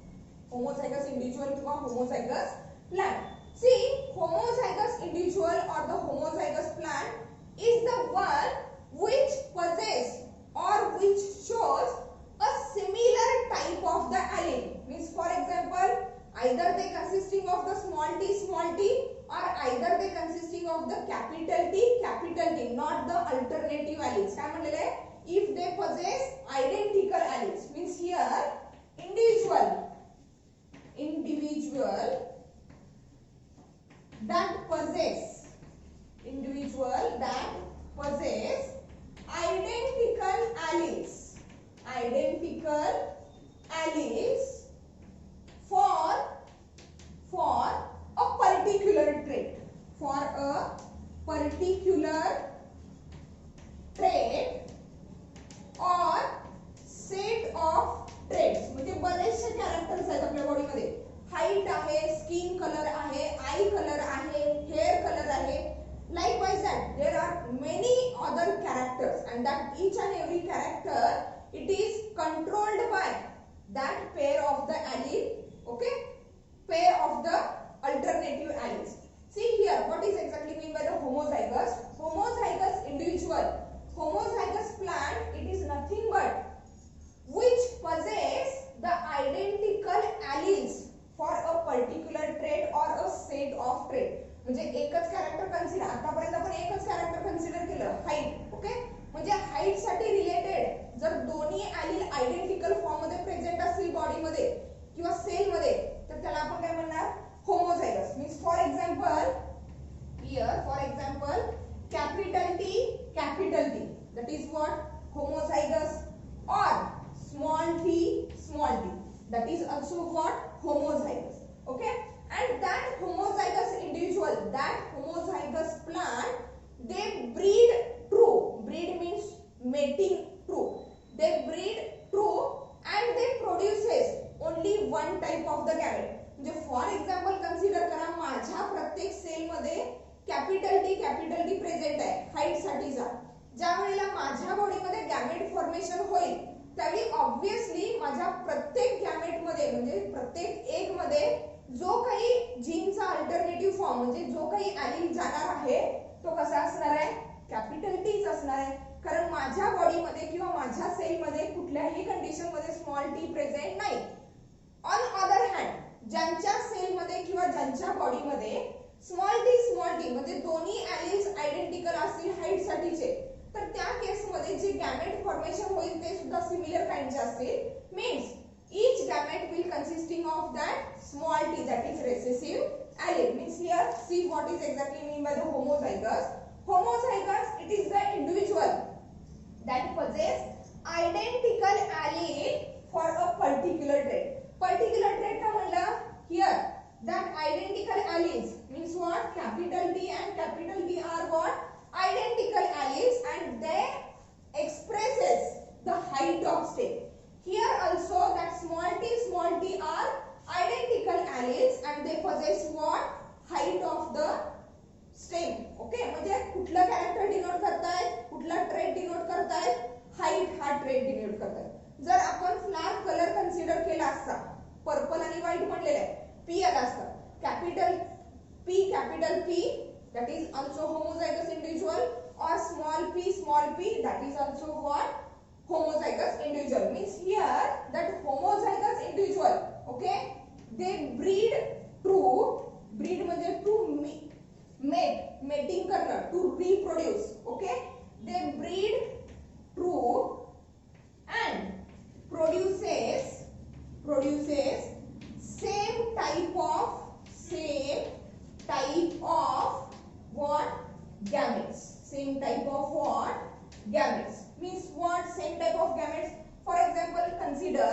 होमोझायगस इंडिव्हिज्युअल किंवा homozygous plant. See, homozygous individual or the homozygous plant is the one which possess or which shows a similar type of the allele. Means for example, either they consisting of the small t or either they consisting of the capital T, not the alternative alleles. काय म्हणलेले, if they possess identical alleles. Means here individual that possess identical alleles for a particular trait, or set of traits. म्हणजे बरेचसे characters आहेत आपल्या body मध्ये. Height आहे, skin colour आहे, आई colour आहे, hair colour आहे. Likewise that there are many other characters, and that each and every character it is controlled by that pair of the allele. Okay, pair of the alternative alleles. See here what is exactly mean by the homozygous individual, homozygous plant. It is nothing but which possess the identical alleles for a particular trait or a set of trait. म्हणजे एकच character consider, आतापर्यंत आपण एकच character consider केलं, height. Okay, म्हणजे height साठी related जर दोन्ही एलील आयडेंटिकल फॉर्म मध्ये प्रेझेंट असतील बॉडी मध्ये किंवा सेल मध्ये तर त्याला आपण काय म्हणणार homozygous. Means for example here, for example capital T, that is what homozygous, or small t, that is also what homozygous. Okay, and that homozygous individual, that homozygous plant, they breed true. Breed means mating true. They breed true and they produces only one type of the gamete. म्हणजे for example consider करा, माझ्या प्रत्येक cell मध्ये capital T present आहे height साठीचा. ज्या वेळेला माझ्या बॉडी मध्ये गॅमेट फॉर्मेशन होईल त्यावेळी ऑब्विसली माझ्या प्रत्येक गॅमेट मध्ये म्हणजे प्रत्येक एग मध्ये जो काही जीनचा अल्टरनेटिव्ह फॉर्म म्हणजे जो काही एलील जाणार आहे तो कसा असणार आहे, कॅपिटल टीच असणार आहे. कारण माझ्या बॉडी मध्ये किंवा माझ्या सेल मध्ये कुठल्याही कंडिशन मध्ये स्मॉल टी प्रेझेंट नाही. ऑन अदर हँड ज्यांच्या सेल मध्ये किंवा ज्यांच्या बॉडी मध्ये स्मॉल टी म्हणजे दोन्ही एलील्स आयडेंटिकल असतील हाईट साठीचे, तर त्या केस मध्ये जे गॅमेट फॉर्मेशन होईल ते सुद्धा सिमिलर काइंडचे असतील. Means each gamete will consisting of that small t, that is recessive allele. Means here see what is exactly mean by the homozygous. It is the individual that possess identical allele for a particular trait. Particular trait का म्हणलं here, that identical alleles means what, capital T and capital T are what, identical alleles, and they expresses the height of stem. Here also that small t are identical alleles and they possess what, height of the stem. Okay, that is also homozygous individual, or small p, that is also what? Homozygous individual. Means here that homozygous individual, okay, they breed true, breed म्हणजे to mate, mating करणं, to reproduce, okay, they breed true and produces same type of what? Gametes. Same type of what? Gametes. Means what? Same type of gametes. For example, consider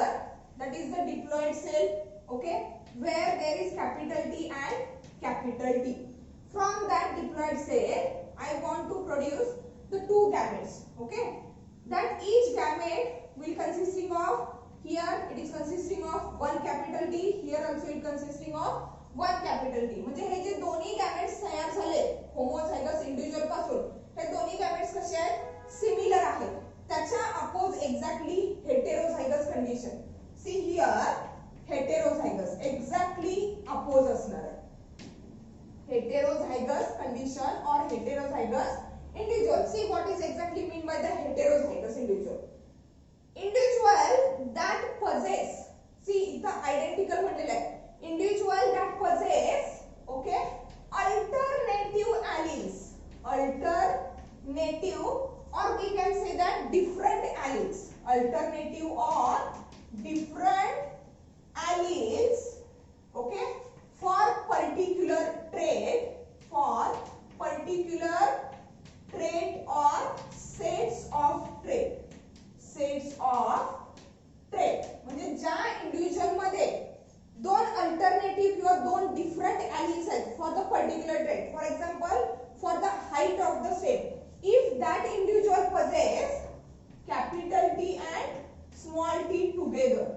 that is the diploid cell, okay, where there is capital T and capital T. From that diploid cell, I want to produce the two gametes, okay. That each gamete will consisting of, here it is consisting of one capital T, here also it consisting of one capital T. म्हणजे हे जे दोन्ही gametes तयार झाले homozygous individual पासून, हे दोन्ही gametes कसे आहेत? Similar आहेत. त्याच्या oppose exactly heterozygous condition. See here heterozygous exactly oppose असणार आहे. हेटेरोझायगस कंडिशन और heterozygous individual. See what is exactly mean by the heterozygous individual. Individual that possess, see the identical म्हटलेलं आहे. Individual that possess, okay, alternative alleles, alternative, or we can say that different alleles, alternative or different alleles, okay, for particular trait, trait or sets of trait, म्हणजे ज्या individual मध्ये दोन alternative किंवा दोन different elements आहेत for the particular trait. For example, for the height of the same, if that individual possess capital T and small t together,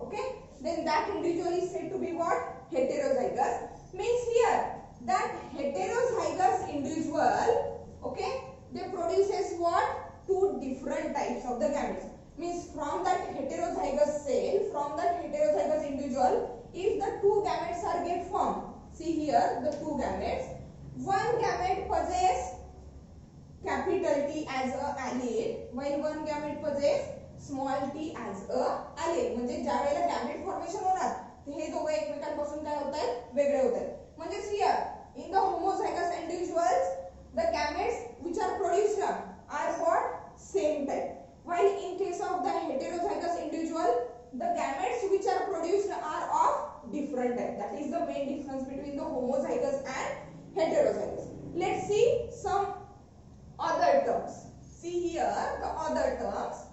okay, then that individual is said to be what? Heterozygous. Means here that heterozygous individual, okay, they produces what? Two different types of the gametes. Means from that heterozygous cell, from that heterozygous individual, if the two gametes are get formed, see here the two gametes, one gamete possess capital T as a allele, while one gamete possess small t as a allele. म्हणजे ज्या वेळेला gamete formation होणार हे दोघं एकमेकांपासून काय होत आहेत? वेगळे होत आहेत. म्हणजे here in the homozygous individuals, the gametes which are produced are what? Same type. While in case of the heterozygous individual, the gametes which are produced are of different type. That is the main difference between the homozygous and heterozygous. Let's see some other terms. See here the other terms.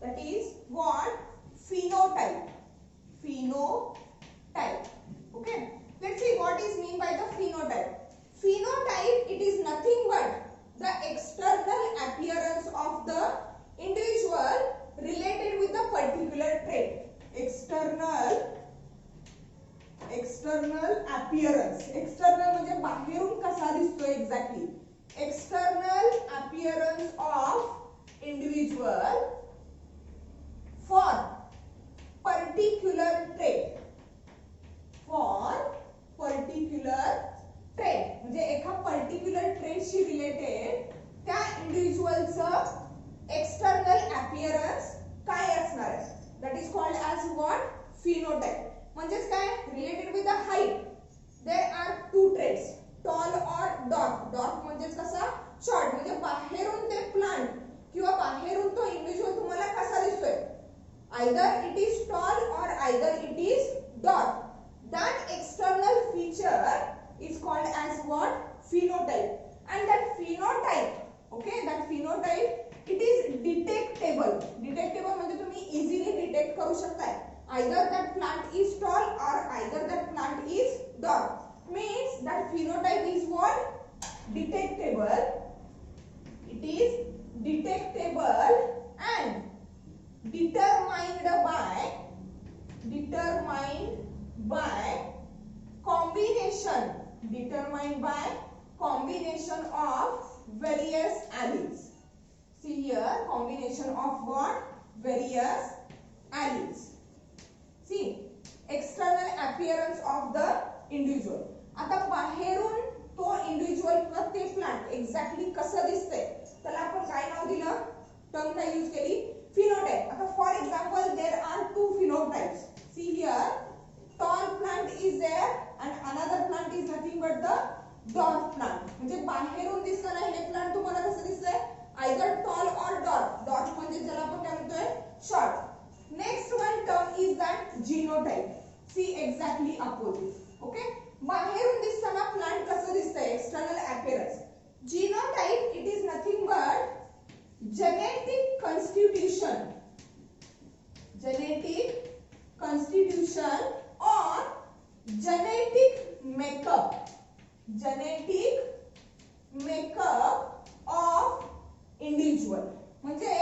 That is what? Phenotype. Okay. Let's see what is mean by the phenotype. Phenotype, it is nothing but the external appearance of the individual related with the particular trait. External appearance. External म्हणजे बाहेरून कसा दिसतो exactly. External appearance of individual for particular trait. म्हणजे एका particular ट्रेटशी related त्या इंडिव्हिज्युअलचं external appearance काय असणार आहे? That is called as what? Phenotype. म्हणजेच काय? Related with the height there are two traits, tall और डॉर्क. डॉर्क म्हणजेच कसा? शॉर्ट. म्हणजे बाहेरून ते प्लांट किंवा बाहेरून तो इंडिव्हिज्युअल तुम्हाला कसा दिसतोय? either it is tall or either it is dark. That external feature is called as what? Phenotype. And that phenotype, okay, that phenotype, it is detectable. Detectable म्हणजे तुम्ही easily detect करू शकताय. Either that plant is tall or either that plant is dark. Means that phenotype is what? Detectable. It is detectable and determined by combination determined by combination of various alleles. See here, combination of what? Various alleles. See, external appearance of the individual. आता बाहेरून तो individual किंवा ते plant exactly कसं दिसतंय त्याला आपण काय नाव दिलं? टर्म काय यूज केली? फिनोटाइप. आता for example there are two phenotypes. See here, tall plant is there and another plant is nothing but the dwarf plant. म्हणजे बाहेरून दिसणारा हे प्लांट तुम्हाला कसं दिसतंय? either tall or dwarf. dwarf म्हणजे ज्याला आपण काय म्हणतोय? short. Next one term is that genotype. See exactly opposite. Okay? बाहेरून दिसताना प्लांट कसं दिसतंय? external appearance. Genotype, it is nothing but genetic constitution. Genetic constitution or genetic makeup. Genetic makeup of individual. म्हणजे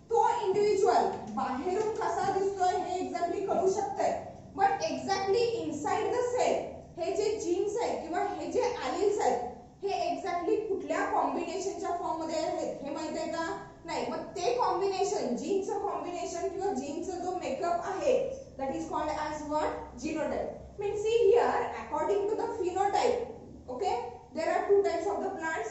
तो इंडिव्हिज्युअल बाहेरून कसा दिसतोय हे एक्झॅक्टली कळू शकतंय, but exactly inside the cell हे जे जीन्स आहेत किंवा हे जे ॲलिल्स आहेत हे एक्झॅक्टली कुठल्या कॉम्बिनेशनच्या फॉर्म मध्ये आहेत हे माहित आहे का? नाही. मग ते कॉम्बिनेशन, जीनचं कॉम्बिनेशन किंवा जीनचा जो मेकअप आहे that is called as what? Genotype. Means see here, according to the phenotype, okay, there are two types of the plants,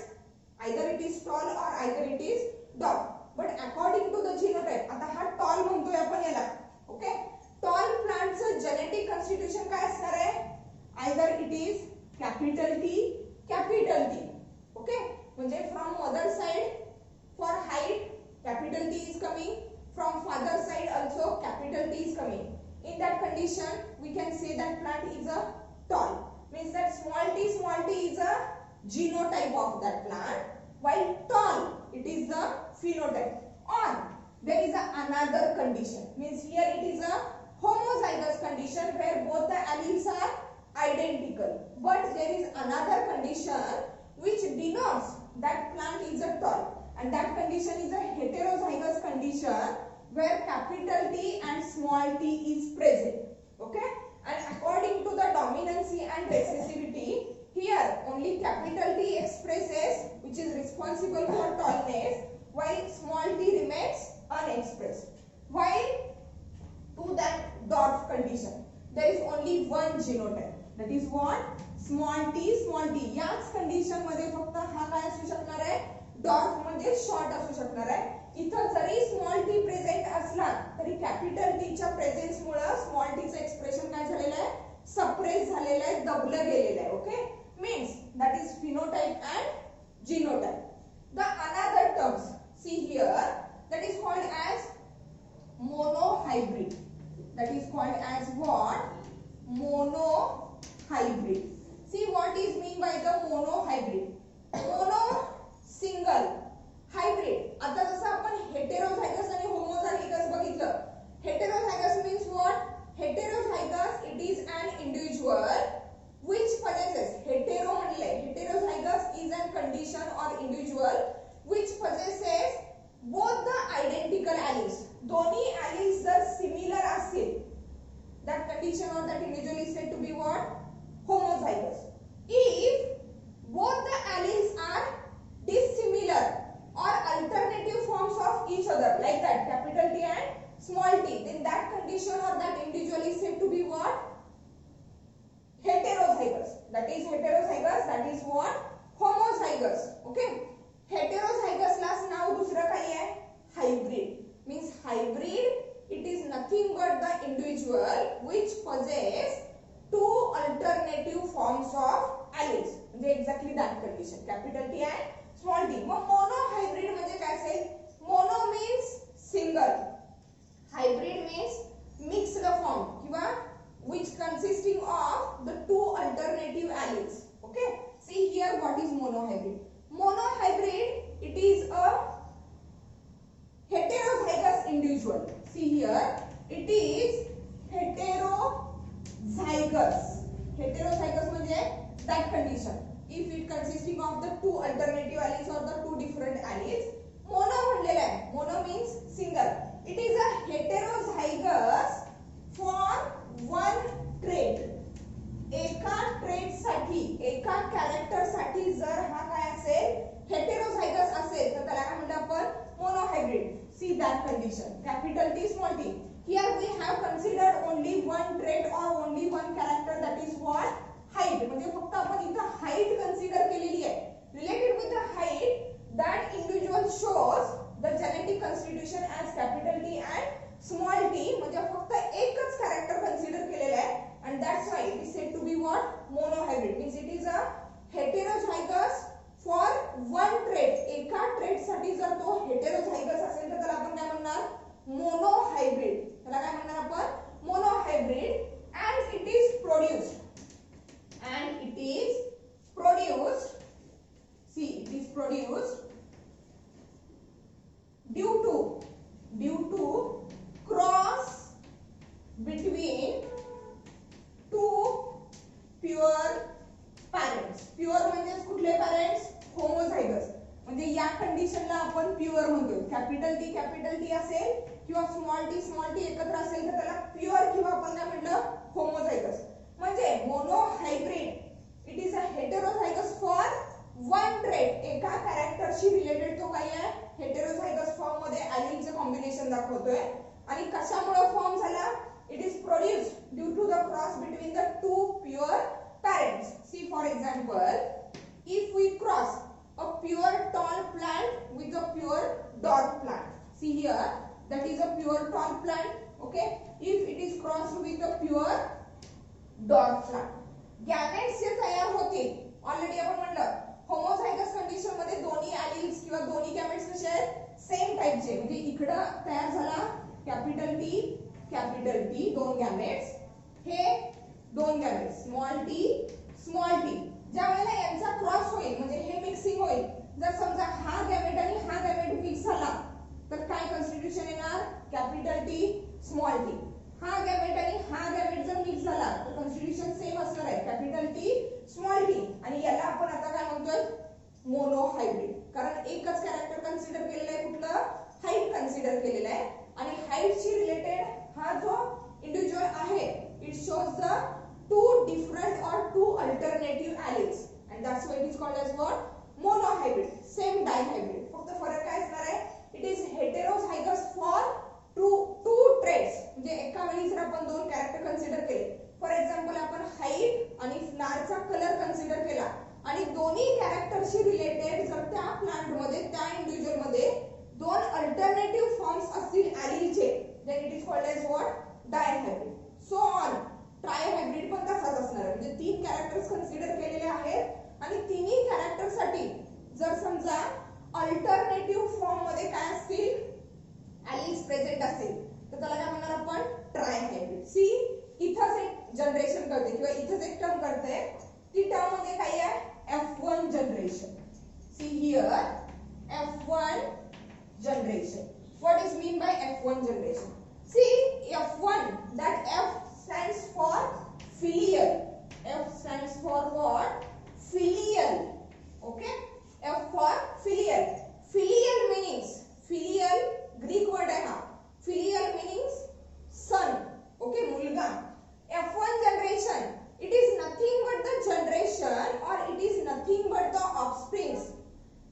either it is tall or either it is dwarf. But according to the genotype, आता हा tall म्हणतोय आपण याला, okay, tall plantचं genetic constitution काय असणार आहे? Either it is capital T, okay, म्हणजे from mother side for height capital T is coming, from father side also capital T is coming. In that condition, we can say that plant is a tall. Means that small t is a genotype of that plant, while tall it is the phenotype. Or there is another condition. Means here it is a homozygous condition where both the alleles are identical. But there is another condition which denotes that plant is a tall, and that condition is a heterozygous condition where capital T and small t is present. Okay? And according to the dominancy and recessivity, here only capital T expresses, which is responsible for tallness, while small t remains unexpressed. While to that dwarf condition, there is only one genotype. That is what? Small t. याच condition मध्ये फक्त हा काय असू शकणार आहे? Dwarf म्हणजे short असू शकणार आहे. इथं जरी स्मॉल टी प्रेझेंट असला तरी कॅपिटल टी च्या प्रेझेन्स मुळे स्मॉल टी चं एक्सप्रेशन काय झालेलं आहे? सप्रेस झालेलं आहे, दबलं गेलेलं आहे. Okay? Means that is phenotype and genotype. The another terms see here, that is called as monohybrid. That is called as what? Monohybrid. See what is mean by the monohybrid? Mono single, hybrid. आता जसं आपण heterozygous आणि homozygous बघितलं. Heterozygous means what? Heterozygous, it is an individual which possesses, hetero म्हणले, heterozygous is a condition or individual which possesses both the identical alleles. दोन्ही alleles जर similar असतील, that condition or that individual is said to be what? Homozygous. If both the alleles are dissimilar or alternative forms of each other, like that, capital T and small t, then that condition or that individual is said to be what? Heterozygous. That is heterozygous, that is what? Homozygous. Okay? Heterozygous लाच नाव दुसरं काही आहे? Hybrid. Means hybrid, it is nothing but the individual which possess two alternative forms of alleles. म्हणजे exactly that condition, capital T and small t. Mug monohybrid म्हणजे काय असेल? Mono means single, hybrid means mixed form किंवा which consisting of the two alternative alleles. Okay? See here what is monohybrid. Monohybrid, it is a heterozygous individual. See here, it is heterozygous. Heterozygous म्हणजे that condition. If it consisting of the two alternative alleles or the two different alleles. Mono म्हणलेला आहे. Mono means single. It is a heterozygous for one trait. एका ट्रेटसाठी एका कॅरेक्टरसाठी जर हा काय असेल heterozygous असेल तर त्याला काय म्हणतो आपण monohybrid. See that condition capital T small t. Here we have considered only one trait or only one character, that is what height. म्हणजे फक्त आपण इथं height consider केलेली आहे. Related with the height, that individual shows the genetic constitution as capital T and small t. म्हणजे फक्त एकच character consider केलेला आहे and that's why it is said to be what monohybrid, means it is a heterozygous for one trait. एका trait साठी जर तो heterozygous असेल तर त्याला आपण काय म्हणणार मोनोहायब्रिड. त्याला काय म्हणणार आपण monohybrid. and it is produced see it is produced due to cross between two pure parents. Pure म्हणजे कुठले पॅरेंट्स होमोझायगस. म्हणजे या कंडिशनला आपण प्युअर म्हणतो. कॅपिटल टी असेल किंवा स्मॉल टी एकत्र असेल तर त्याला प्युअर किंवा आपण काय म्हणलं होमोझायगस. म्हणजे monohybrid it is a heterozygous for one trait. एका कॅरेक्टरशी रिलेटेड तो काय आहे हेटेरोझायगस फॉर्म मध्ये ॲलिलचे कॉम्बिनेशन दाखवतोय. आणि कशामुळे फॉर्म झाला it is produced due to the cross between the two pure parents. See for example, if we cross a pure tall plant with a pure dwarf plant. See here, that is a pure tall plant. Okay, if it is crossed with a pure dwarf plant, gametes जे तयार होतील already आपण म्हणलं homozygous condition मध्ये दोन्ही ॲलिल्स किंवा दोन्ही gametes कसे आहेत सेम टाइपचे. म्हणजे इकडे तयार झाला कॅपिटल टी दोन गॅमेट्स, हे दोन गॅमेट्स स्मॉल टी. ज्या वेळेला यांचा क्रॉस होईल म्हणजे हे मिक्सिंग होईल. जर समजा हा गॅमेट आणि हा गॅमेट मिक्स झाला तर काय कॉन्स्टिट्यूशन येणार कॅपिटल टी स्मॉल टी. हा गॅमेट आणि हा गॅमेट जर मिक्स झाला तर कॉन्स्टिट्यूशन सेम असणार आहे कॅपिटल टी स्मॉल टी. आणि याला आपण आता काय म्हणतोय मोनोहायब्रिड. कारण एकच कॅरेक्टर कन्सिडर केलेलं आहे कुठलं हाईट कन्सिडर केलेलं आहे. आणि हाईटशी रिलेटेड हा जो इंडिव्हिज्युअल आहे it shows the two different or two alternative alleles and that's why it is called as what monohybrid. Same dihybrid, फक्त फरक काय असणार आहे it is heterozygous for two traits. म्हणजे एका वेळी जर आपण दोन कॅरेक्टर कन्सिडर केले फॉर एक्झाम्पल आपण हाईट आणि फ्लावरचा कलर कन्सिडर केला आणि दोन्ही कॅरेक्टरशी रिलेटेड जर त्या प्लांट मध्ये त्या इंडिव्हिज्युअल मध्ये दोन अल्टरनेटिव्ह फॉर्म्स असतील ॲलिलचे then it is called as what dihybrid. So on ट्रायहायब्रिड पण तसाच असणार आहे. म्हणजे तीन कॅरेक्टर्स कन्सिडर केलेले आहेत आणि तिन्ही कॅरेक्टर साठी जर समजा अल्टरनेटिव्ह फॉर्म मध्ये काय असतील ॲलिल्स प्रेझेंट असतील तर त्याला काय म्हणणार आपण ट्रायहायब्रिड. सी इथंच एक जनरेशन करते किंवा इथंच एक टर्म करते. ती टर्म मध्ये काय आहे F1 generation. See here F1 generation. What is mean by F1 generation? See F1 that F stands for filial. F stands for what? Filial. Okay? F for filial. Filial meanings. Filial Greek word आहे हा. Filial meanings son. Okay, मुलगा. F1 generation. It is nothing but the generation or it is nothing but the offsprings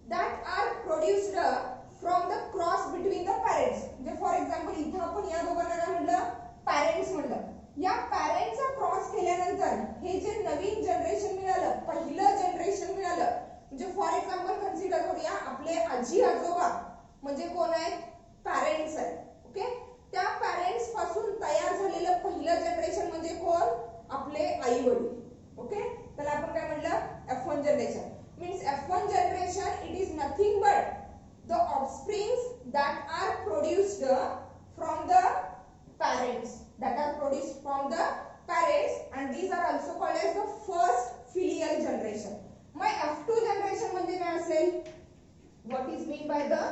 that are produced from the cross between the parents. म्हणजे for example इथं आपण या दोघांना काय म्हणलं पॅरेंट्स म्हणलं. या पॅरेंटचा क्रॉस केल्यानंतर हे जे नवीन जनरेशन मिळालं पहिलं जनरेशन मिळालं. म्हणजे फॉर एक्झाम्पल कन्सिडर करूया आपले आजी आजोबा म्हणजे कोण आहेत पॅरेंट्स आहेत. ओके, त्या पॅरेंट्स पासून तयार झालेलं पहिलं जनरेशन म्हणजे कोण आपले आई वडील. ओके, त्याला आपण काय म्हणलं F1 generation. Means F1 generation it is nothing but the offsprings that are produced from the parents, that are produced from the parents and these are also called as the first filial generation. Mug F2 generation म्हणजे काय असेल? What is mean by the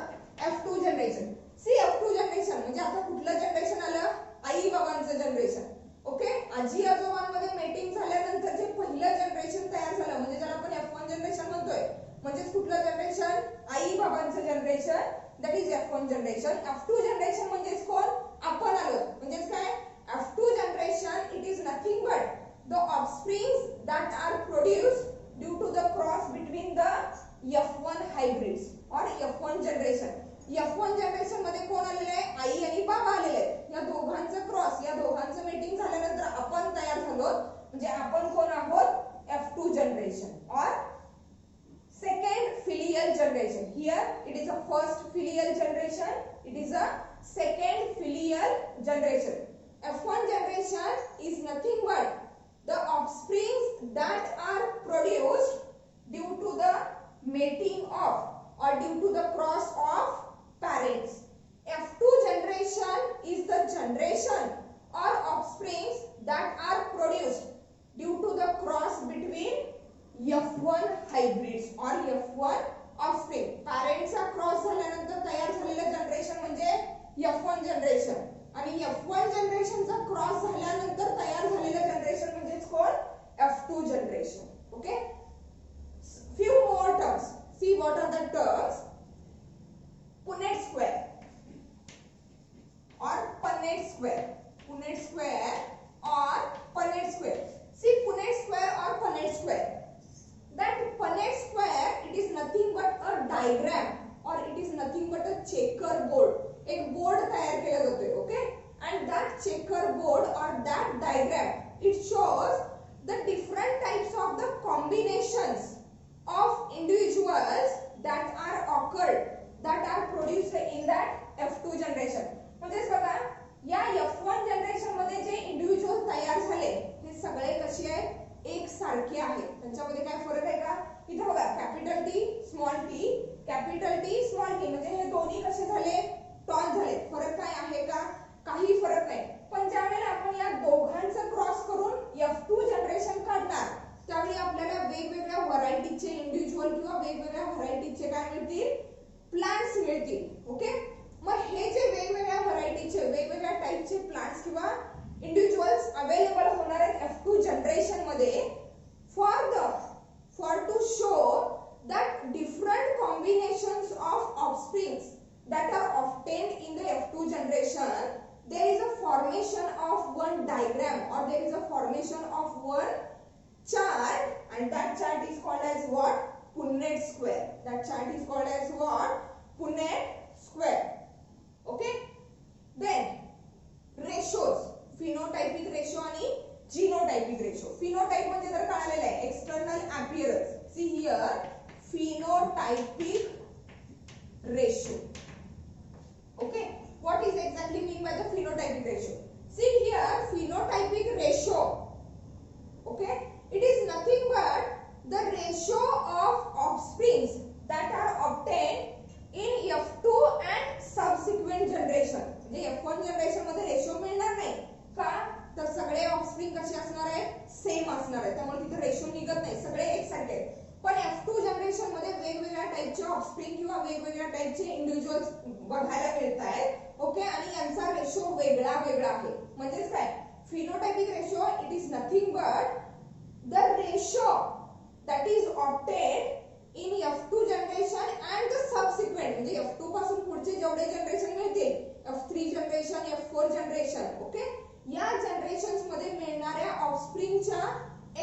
F2 generation? See F2 generation म्हणजे आता कुठलं generation आलं आई बाबांचं generation. Okay, आजी आजोबांमध्ये mating झाल्यानंतर जे पहिलं जनरेशन तयार झालं म्हणजे ज्याला आपण F1 जनरेशन म्हणतोय. म्हणजे कुठलं जनरेशन आई बाबांचं generation that is F1 generation. F2 generation म्हणजे कोण आपण आलो. म्हणजे काय F2 generation it is nothing but the offsprings that are produced due to the cross between the F1 hybrids or F1 generation. F1 generation मध्ये कोण आलेले आहे, आई आणि बाबा आलेले आहेत. या दोघांचं क्रॉस, या दोघांचं मीटिंग झाल्यानंतर आपण तयार झालो, म्हणजे आपण कोण आहोत, F2 generation or second filial generation. Here it is a first filial generation, it is a second filial generation. F1 generation is nothing but the offsprings that are produced due to the mating of or due to the cross of parents. F2 generation is the generation or offsprings that are produced due to the cross between F1 hybrids or F1 offspring. Parents चा cross झाल्यानंतर तयार झालेलं generation म्हणजे F1 generation आणि F1 generation चा cross झाल्यानंतर तयार झालेलं जनरेशन म्हणजे कोण, F2 generation. Okay, few more terms. See what are the terms. Punnett square or Punnett square. Punnett square or Punnett square. See Punnett square or Punnett square. That Punnett square, it is nothing but a diagram or it is nothing but a checkerboard. एक board तयार केला जातोय. Okay, and that checkerboard or that diagram, it shows the different types of the combinations of individuals that are occurred, that are produced in that F2 generation. म्हणजे बघा, या F1 generation मध्ये जे individual तयार झाले हे सगळे कसे आहेत, एक सारखे आहेत. त्यांच्यामध्ये काय फरक आहे का, इथे बघा capital T small T, capital T small T, म्हणजे हे दोन्ही कसे झाले, टॉल झाले. फरक काय आहे का, काही फरक नाही. पण ज्यावेळेला आपण या दोघांचं क्रॉस करून F2 जनरेशन काढणार त्यावेळी आपल्याला वेगवेगळ्या व्हरायटीचे इंडिव्हिज्युअल किंवा वेगवेगळ्या व्हरायटीचे काय मिळतील, प्लांट्स मिळतील. ओके, मग हे जे वेगवेगळ्या व्हरायटीचे वेगवेगळ्या टाइपचे प्लांट्स किंवा इंडिव्हिज्युअल्स अवेलेबल होणार आहेत F2 जनरेशन मध्ये, for to show that different combinations of offsprings that are obtained in the F2 generation, there is a formation of one diagram or there is a formation of one chart, and that chart is called as what, Punnett square. That chart is called as what, Punnett square. Okay, then ratios, phenotypic ratio आणि genotypic ratio. Phenotype म्हणजे तर कळालेलं आहे, external appearance. See here, phenotypic ratio. Okay, what is exactly mean by the phenotypic ratio? See here, phenotypic ratio. Okay, it is nothing but the ratio of offsprings that are obtained in F2 and subsequent generation. म्हणजे F1 generation मध्ये ratio मिळणार नाही का, तर सगळे offspring कसे असणार आहेत, सेम असणार आहेत, त्यामुळे तिथे रेशो निघत नाही, सगळे एकसारखे आहेत. पण F2 जनरेशन मध्ये वेगवेगळ्या टाइपचे ऑफस्प्रिंग किंवा वेगवेगळ्या टाइपचे इंडिव्हिज्युअल्स बघायला मिळत आहेत. ओके, आणि यांचा रेशो वेगळा वेगळा आहे. म्हणजेच काय, phenotypic ratio it is nothing but the ratio that is obtained in F2 generation and the subsequent, म्हणजे F2 पासून पुढचे जेवढे जनरेशन मिळतील, F3 generation, F4 generation, okay, या जनरेशन्स मध्ये मिळणाऱ्या ऑफस्प्रिंगच्या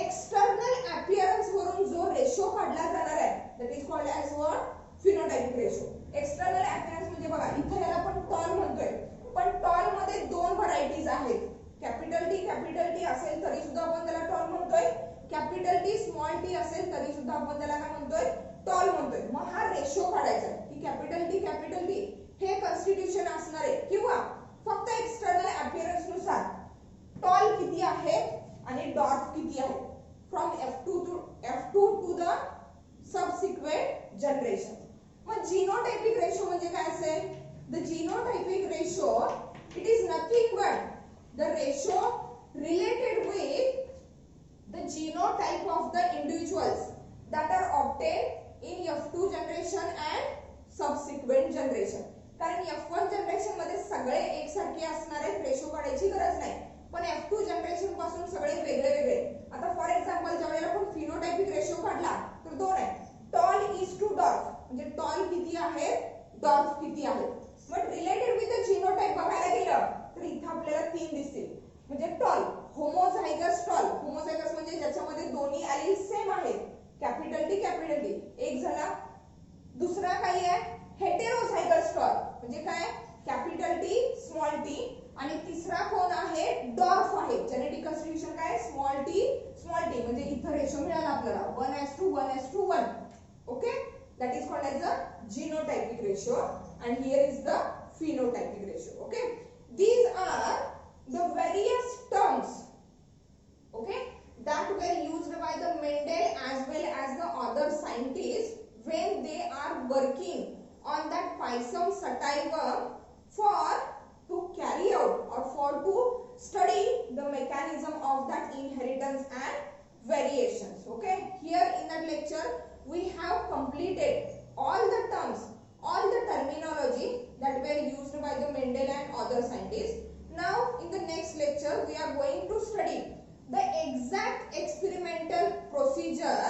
एक्सटर्नल अपीअरन्स वरून जो रेशो काढला जाणार आहे, that is called as what, phenotypic ratio. External appearance म्हणजे बघा, इथे याला आपण टॉल म्हणतोय, पण टॉल मध्ये दोन व्हरायटीज आहेत. कॅपिटल टी असेल तरी सुद्धा आपण त्याला टॉल म्हणतोय, कॅपिटल टी स्मॉल टी असेल तरी सुद्धा आपण त्याला काय म्हणतोय, टॉल म्हणतोय. मग हा रेशो काढायचा की कॅपिटल टी हे कॉन्स्टिट्यूशन असणार आहे किंवा फक्त एक्सटर्नल अपीअरन्स नुसार टॉल किती आहे आणि डॉर्फ किती आहे from F2 to the subsequent generation. मग जीनोटाइपिक रेशो म्हणजे काय असेल, the genotypic ratio it is nothing but the ratio related with the genotype of the individuals that are obtained in F2 generation and subsequent generation. कारण F1 generation मध्ये सगळे एकसारखे असणार आहेत, रेशो काढायची गरज नाही, पण F2 जनरेशन पासून सगळे वेगळे वेगळे. आता फॉर एक्झाम्पल ज्यावेळेला आपण फिनोटाइपिक रेशो काढला तर दोन आहे, टॉल इज टू डॉर्फ, म्हणजे टॉल किती आहे, डॉर्फ किती आहे. But related with the genotype बघायला गेलं तर इथे आपल्याला तीन दिसतील, म्हणजे tall, homozygous tall capital T एक झाला. दुसरा काय आहे हेटेरोझायगस टॉर्क म्हणजे काय कॅपिटल टी स्मॉल टी. आणि तिसरा कोण आहे डॉर्फ आहे. जेनेटिक कॉन्स्टिट्यूशन काय स्मॉल टी म्हणजे इथं रेशो मिळाला आपल्याला 1:1:1. Okay, that is called as the genotypic ratio and here is the phenotypic ratio. Okay, these are the various terms, okay, that were used by the Mendel as well as the other scientists when they are working on that Pisum sativum for to carry out or for to study the mechanism of that inheritance and variations. Okay, here in that lecture we have completed all the terms, all the terminology that were used by the Mendel and other scientists. Now in the next lecture we are going to study the exact experimental procedure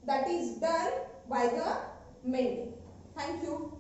that is done by the Mendel. Thank you.